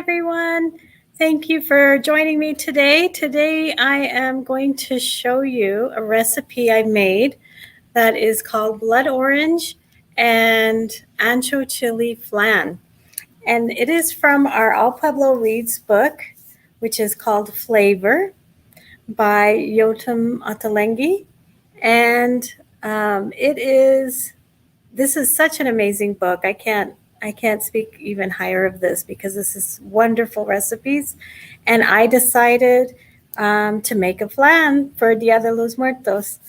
everyone. Thank you for joining me today. Today I am going to show you a recipe I made that is called blood orange and ancho chili flan. And it is from our Al Pueblo Reads book, which is called Flavor by Ottolenghi. And this is such an amazing book. I can't speak even higher of this because this is wonderful recipes. And I decided to make a flan for Dia de los Muertos.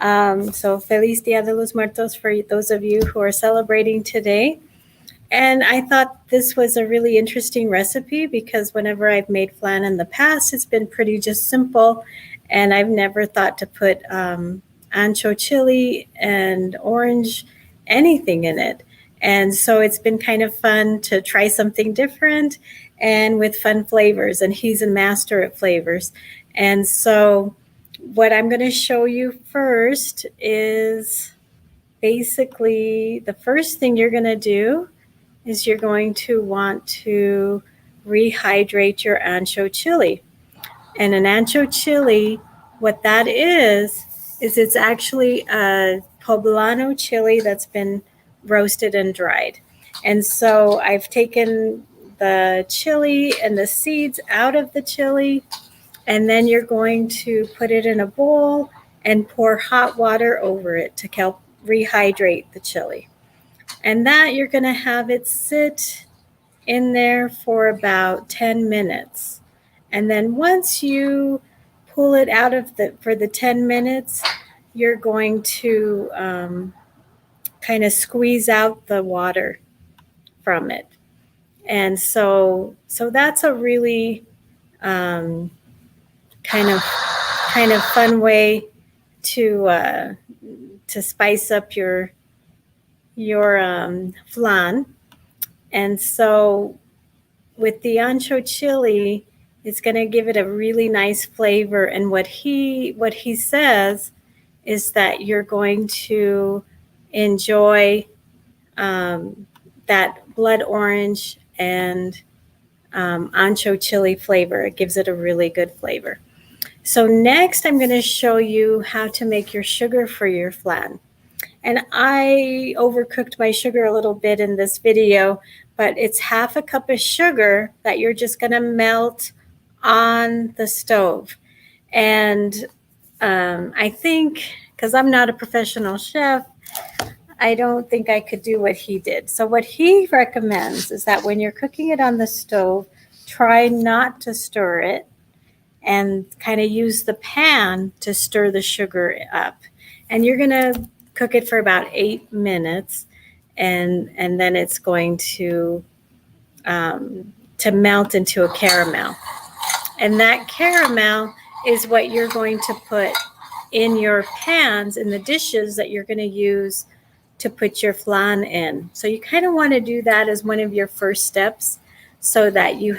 So Feliz Dia de los Muertos for those of you who are celebrating today. And I thought this was a really interesting recipe because whenever I've made flan in the past, it's been pretty just simple. And I've never thought to put ancho chili and orange anything in it. And so it's been kind of fun to try something different and with fun flavors. And he's a master at flavors. And so what I'm going to show you first is basically the first thing you're going to do is you're going to want to rehydrate your ancho chili. And an ancho chili, what that is it's actually a poblano chili that's been roasted and dried. And so I've taken the chili and the seeds out of the chili, and then you're going to put it in a bowl and pour hot water over it to help rehydrate the chili. And that you're going to have it sit in there for about 10 minutes. And then once you pull it out of for the 10 minutes, you're going to kind of squeeze out the water from it. And so that's a really kind of fun way to spice up your flan. And so with the ancho chili, it's going to give it a really nice flavor. And what he says is that you're going to enjoy that blood orange and ancho chili flavor. It gives it a really good flavor. So next, I'm going to show you how to make your sugar for your flan. And I overcooked my sugar a little bit in this video, but it's half a cup of sugar that you're just going to melt on the stove. And I think, because I'm not a professional chef, I don't think I could do what he did. So what he recommends is that when you're cooking it on the stove, try not to stir it and kind of use the pan to stir the sugar up. And you're going to cook it for about 8 minutes, and then it's going to melt into a caramel. And that caramel is what you're going to put in your pans, in the dishes that you're going to use to put your flan in. So you kind of want to do that as one of your first steps, so that you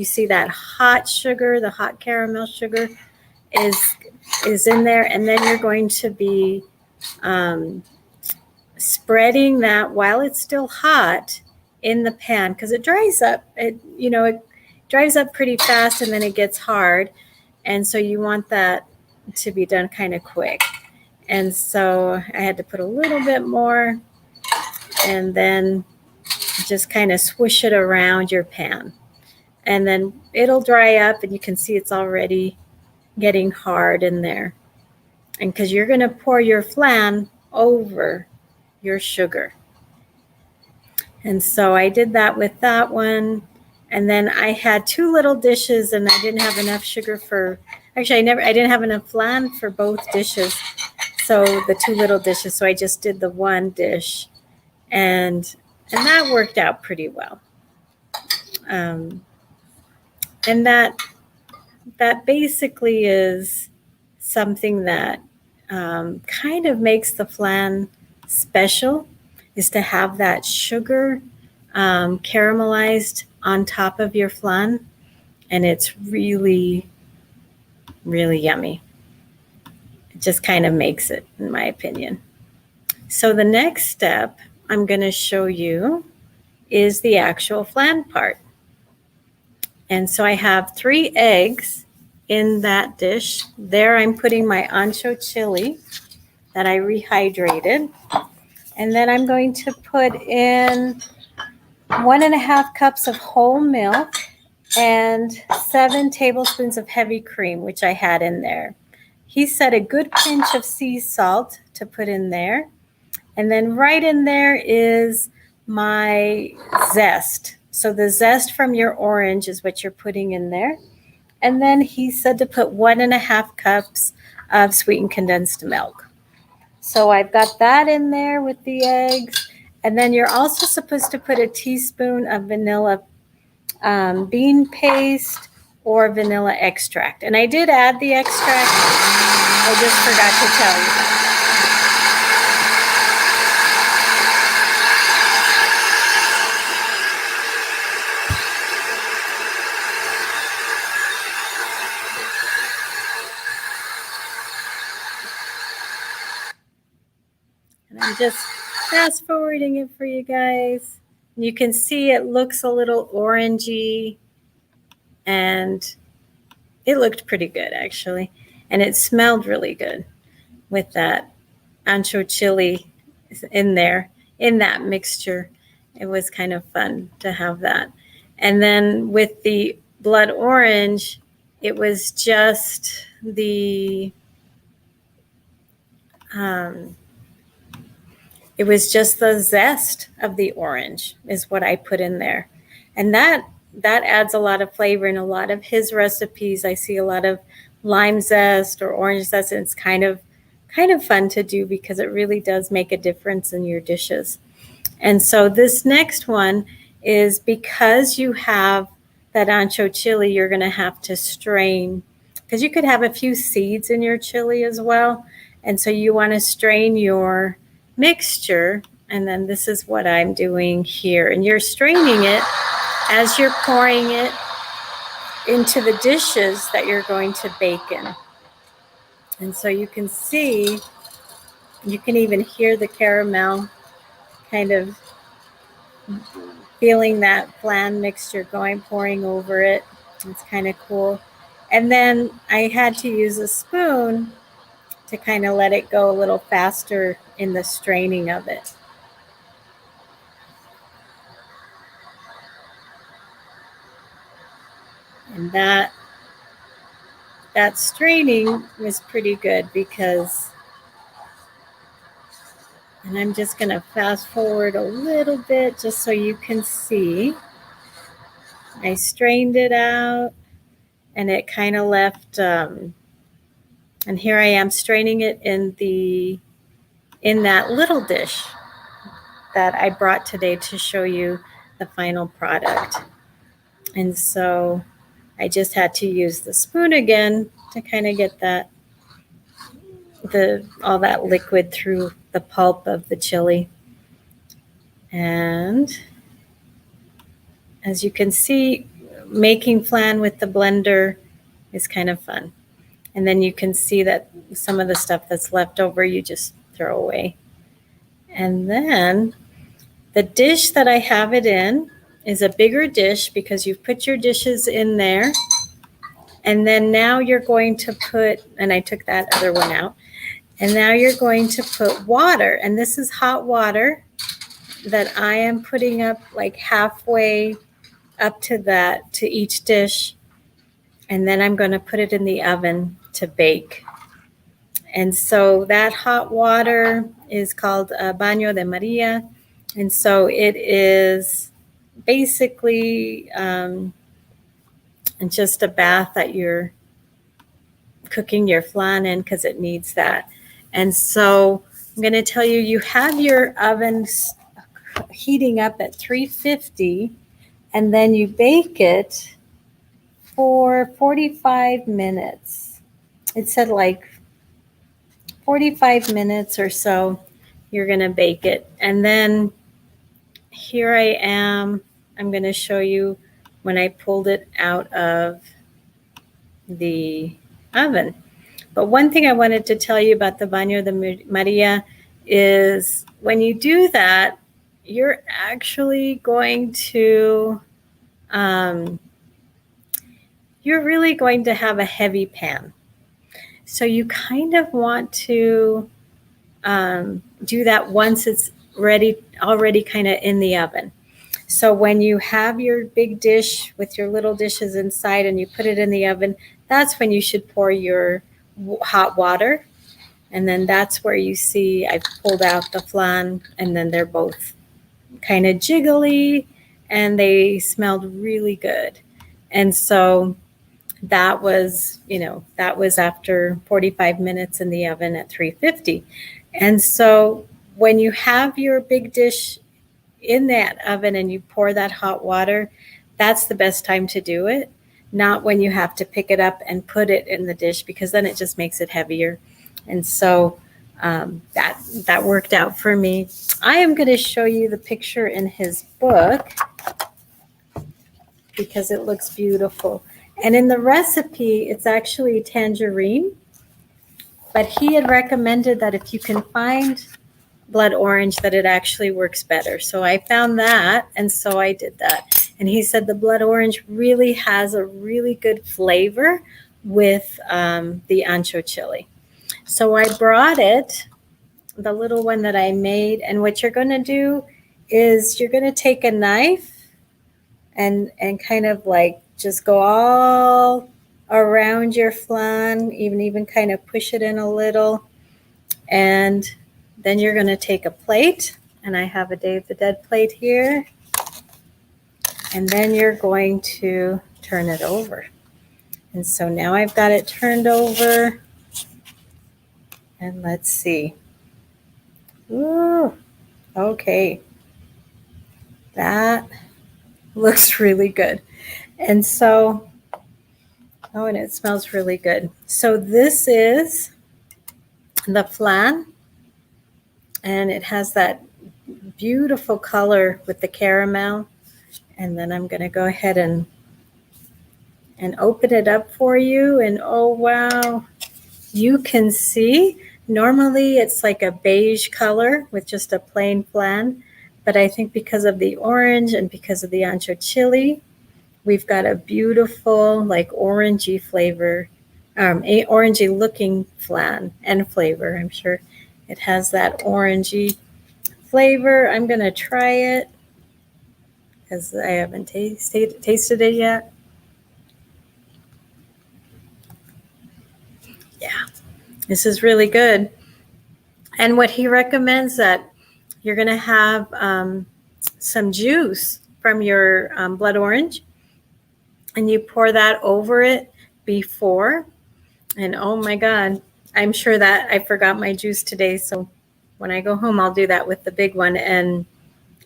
see that hot sugar, the hot caramel sugar is in there, and then you're going to be spreading that while it's still hot in the pan, because it dries up. It dries up pretty fast, and then it gets hard, and so you want that to be done kind of quick. And so I had to put a little bit more, and then just kind of swoosh it around your pan, and then it'll dry up, and you can see it's already getting hard in there. And because you're going to pour your flan over your sugar. And so I did that with that one. And then I had 2 little dishes, and I didn't have enough sugar I didn't have enough flan for both dishes. So the 2 little dishes. So I just did the 1 dish, and that worked out pretty well. And that basically is something that kind of makes the flan special, is to have that sugar caramelized on top of your flan. And it's really, really yummy. It just kind of makes it, in my opinion. So the next step I'm going to show you is the actual flan part. And so I have 3 eggs in that dish. There I'm putting my ancho chili that I rehydrated. And then I'm going to put in 1.5 cups of whole milk and 7 tablespoons of heavy cream, which I had in there. He said a good pinch of sea salt to put in there. And then right in there is my zest. So the zest from your orange is what you're putting in there. And then he said to put 1.5 cups of sweetened condensed milk. So I've got that in there with the eggs. And then you're also supposed to put a teaspoon of vanilla bean paste or vanilla extract. And I did add the extract. I just forgot to tell you. And I'm just fast forwarding it for you guys. You can see it looks a little orangey, and it looked pretty good actually. And it smelled really good with that ancho chili in there, in that mixture. It was kind of fun to have that. And then with the blood orange, it was just the zest of the orange is what I put in there. And that adds a lot of flavor in a lot of his recipes. I see a lot of lime zest or orange zest, and it's kind of fun to do because it really does make a difference in your dishes. And so this next one is because you have that ancho chili, you're going to have to strain, because you could have a few seeds in your chili as well. And so you want to strain your mixture. And then this is what I'm doing here. And you're straining it as you're pouring it into the dishes that you're going to bake in. And so you can see, you can even hear the caramel kind of feeling that flan mixture pouring over it. It's kind of cool. And then I had to use a spoon to kind of let it go a little faster in the straining of it. And that straining was pretty good because, and I'm just going to fast forward a little bit just so you can see. I strained it out and it kind of left, and here I am straining it in that little dish that I brought today to show you the final product. And so I just had to use the spoon again to kind of get all that liquid through the pulp of the chili. And as you can see, making flan with the blender is kind of fun. And then you can see that some of the stuff that's left over, you just throw away. And then the dish that I have it in is a bigger dish because you've put your dishes in there. And then now you're going to put, and I took that other one out, and now you're going to put water. And this is hot water that I am putting up like halfway up to each dish. And then I'm going to put it in the oven to bake. And so that hot water is called Baño de Maria. And so it is basically just a bath that you're cooking your flan in because it needs that. And so I'm going to tell you, you have your oven heating up at 350, and then you bake it for 45 minutes. It said like 45 minutes or so you're going to bake it. And then here I am. I'm going to show you when I pulled it out of the oven. But one thing I wanted to tell you about the Baño de Maria is when you do that, you're actually going to you're really going to have a heavy pan. So you kind of want to do that once it's already kind of in the oven. So when you have your big dish with your little dishes inside and you put it in the oven, that's when you should pour your hot water. And then that's where you see I've pulled out the flan, and then they're both kind of jiggly and they smelled really good. And so that was, that was after 45 minutes in the oven at 350. And so when you have your big dish in that oven and you pour that hot water, that's the best time to do it. Not when you have to pick it up and put it in the dish, because then it just makes it heavier. And so that worked out for me. I am going to show you the picture in his book because it looks beautiful. And in the recipe, it's actually tangerine. But he had recommended that if you can find blood orange, that it actually works better. So I found that, and so I did that. And he said the blood orange really has a really good flavor with the Ancho chili. So I brought it, the little one that I made, and what you're going to do is you're going to take a knife and kind of like just go all around your flan, even kind of push it in a little. And then you're going to take a plate, and I have a Day of the Dead plate here. And then you're going to turn it over. And so now I've got it turned over. And let's see. Ooh, okay. That looks really good. And so, oh, and it smells really good. So this is the flan, and it has that beautiful color with the caramel. And then I'm going to go ahead and open it up for you. And oh, wow, you can see normally it's like a beige color with just a plain flan. But I think because of the orange and because of the Ancho chili, we've got a beautiful, like orangey flavor, a orangey looking flan and flavor. I'm sure it has that orangey flavor. I'm going to try it because I haven't tasted it yet. Yeah, this is really good. And what he recommends that you're going to have some juice from your blood orange, and you pour that over it before. And oh my God, I'm sure that I forgot my juice today. So when I go home, I'll do that with the big one, and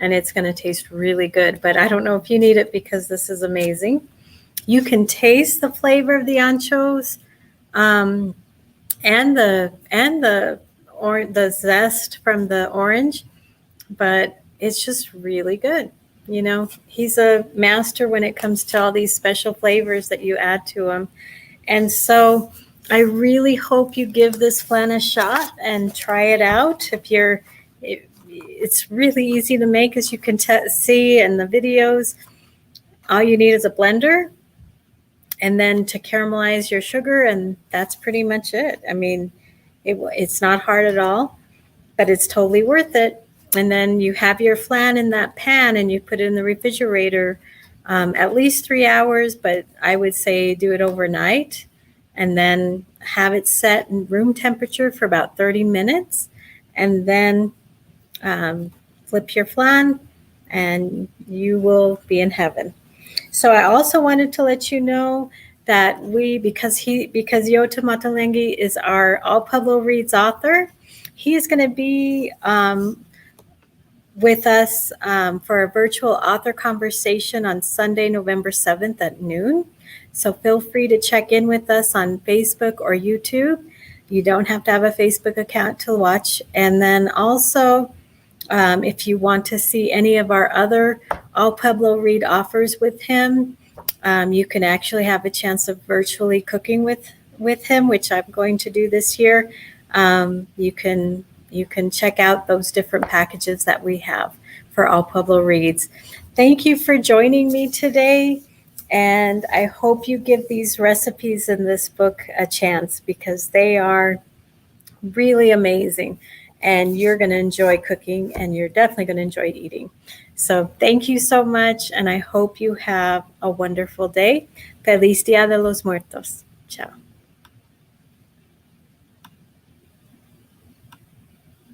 it's going to taste really good. But I don't know if you need it because this is amazing. You can taste the flavor of the anchos and the zest from the orange, but it's just really good. You know, he's a master when it comes to all these special flavors that you add to them. And so I really hope you give this flan a shot and try it out. It's really easy to make, as you can see in the videos. All you need is a blender and then to caramelize your sugar, and that's pretty much it. I mean, it's not hard at all, but it's totally worth it. And then you have your flan in that pan and you put it in the refrigerator at least 3 hours, but I would say do it overnight, and then have it set in room temperature for about 30 minutes, and then flip your flan and you will be in heaven. So I also wanted to let you know that because Ottolenghi is our All Pueblo Reads author, he is going to be with us for a virtual author conversation on Sunday, November 7th at noon. So feel free to check in with us on Facebook or YouTube. You don't have to have a Facebook account to watch. And then also, if you want to see any of our other All Pueblo Read offers with him, you can actually have a chance of virtually cooking with him, which I'm going to do this year. You can check out those different packages that we have for All Pueblo Reads. Thank you for joining me today. And I hope you give these recipes in this book a chance because they are really amazing. And you're going to enjoy cooking and you're definitely going to enjoy eating. So thank you so much. And I hope you have a wonderful day. Feliz Dia de los Muertos. Ciao.